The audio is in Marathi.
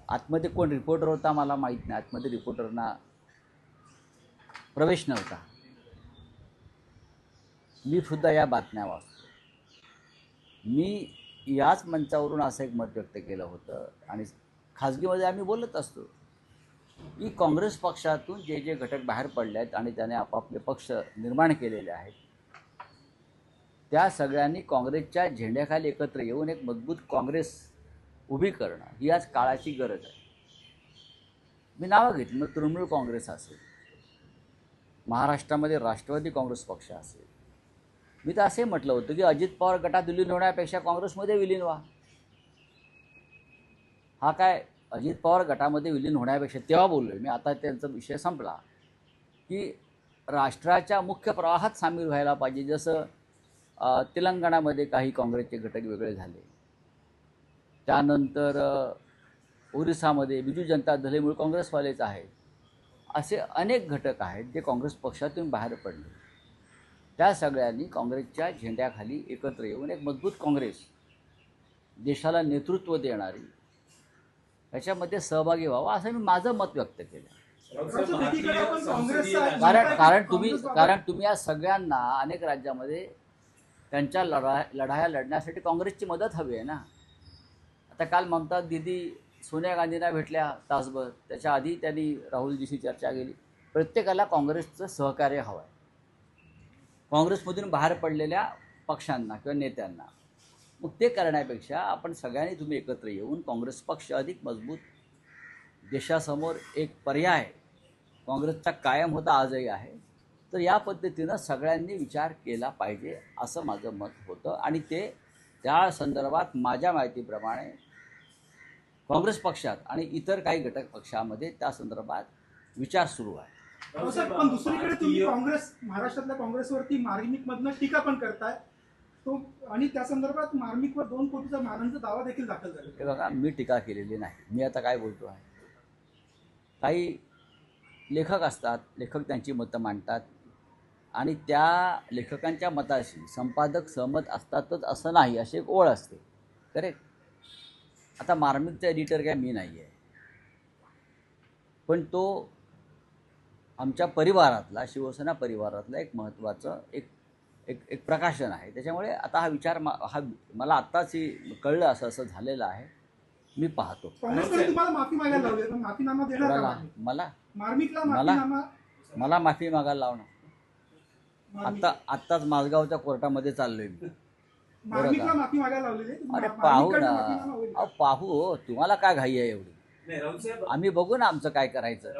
आतमध्ये कोण रिपोर्टर होता मला माहीत नाही, आतमध्ये रिपोर्टरना प्रवेश नव्हता. मी सुद्धा या बातम्या वाचतो. मी याच मंचावरून असं एक मत व्यक्त केलं होतं आणि खाजगीमध्ये आम्ही बोलत असतो की काँग्रेस पक्षातून जे जे घटक बाहेर पडले आहेत आणि त्याने आपापले पक्ष निर्माण केलेले आहेत, त्या सगळ्यांनी काँग्रेसच्या झेंड्याखाली एकत्र येऊन एक मजबूत काँग्रेस उभी करणं ही आज काळाची गरज आहे. मी नावं घेतली, मग तृणमूल काँग्रेस असेल, महाराष्ट्रामध्ये राष्ट्रवादी काँग्रेस पक्ष असेल. मी तर असे म्हटलं होतं की अजित पवार गटात विलीन होण्यापेक्षा काँग्रेसमध्ये विलीन व्हा. हा काय अजित पवार गटामध्ये विलीन होण्यापेक्षा तेव्हा बोललो मी, आता त्यांचा विषय संपला, की राष्ट्राच्या मुख्य प्रवाहात सामील व्हायला पाहिजे. जसं तेलंगणामध्ये काही काँग्रेसचे घटक वेगळे झाले, त्यानंतर ओरिसामध्ये बिजू जनता दल हे मूळ काँग्रेसवालेच आहेत. असे अनेक घटक आहेत जे काँग्रेस पक्षातून बाहेर पडले. त्या सगळ्यांनी काँग्रेसच्या झेंड्याखाली एकत्र येऊन एक मजबूत काँग्रेस, देशाला नेतृत्व देणारी, याच्यामध्ये सहभागी व्हावा असं मी माझं मत व्यक्त केलं. कारण तुम्ही या सगळ्यांना अनेक राज्यामध्ये त्यांच्या लढाया लढण्यासाठी काँग्रेसची मदत हवी आहे ना. आता काल ममता दीदी सोनिया गांधींना भेटल्या तासभर, त्याच्या आधी त्यांनी राहुलजीशी चर्चा केली. प्रत्येकाला काँग्रेसचं सहकार्य हवं आहे, काँग्रेसमधून बाहेर पडलेल्या पक्षांना किंवा नेत्यांना. मग ते करण्यापेक्षा आपण सगळ्यांनी तुम्ही एकत्र येऊन काँग्रेस पक्ष अधिक मजबूत, देशासमोर एक पर्याय काँग्रेसचा कायम होता, आजही आहे. तर या पद्धतीनं सगळ्यांनी विचार केला पाहिजे असं माझं मत होतं. आणि ते त्या संदर्भात माझ्या माहितीप्रमाणे काँग्रेस पक्षात आणि इतर काही घटक पक्षामध्ये त्या संदर्भात विचार सुरू आहे. पण दुसरीकडे तुम्ही काँग्रेस, महाराष्ट्रातल्या काँग्रेसवरती मार्मिकमधनं टीका पण करताय तो, आणि त्या संदर्भात मार्मिकवर 2 कोटीचा मारहाणीचा दावा देखील दाखल झाला. हे बघा, मी टीका केलेली नाही. मी आता काय बोलतो आहे, काही लेखक असतात, लेखक त्यांची मतं मांडतात आणि त्या लेखकांच्या मताशी संपादक सहमत असतातच असं नाही, अशी एक ओळ असते. करेक्ट. आता मार्मिकचा एडिटर काय मी नाही आहे, पण तो आमच्या परिवारातला, शिवसेना परिवारातला एक महत्त्वाचं एक प्रकाशन आहे. त्याच्यामुळे आता हा विचार मला आत्ताच कळलं, असं असं झालेलं आहे. मी पाहतो. तुम्हाला माफी मागायला लावली, पण माफीनामा देणार का? मला मार्मिकला माफीनामा, मला माफी मागायला लावणं. आत्ताच माझगावच्या कोर्टामध्ये चाललोय मी. मार्मिकला माफी मागायला लावलेली. अरे पाहू ना, पाहू. तुम्हाला काय घाई आहे एवढी? आम्ही बघू ना आमचं काय करायचं.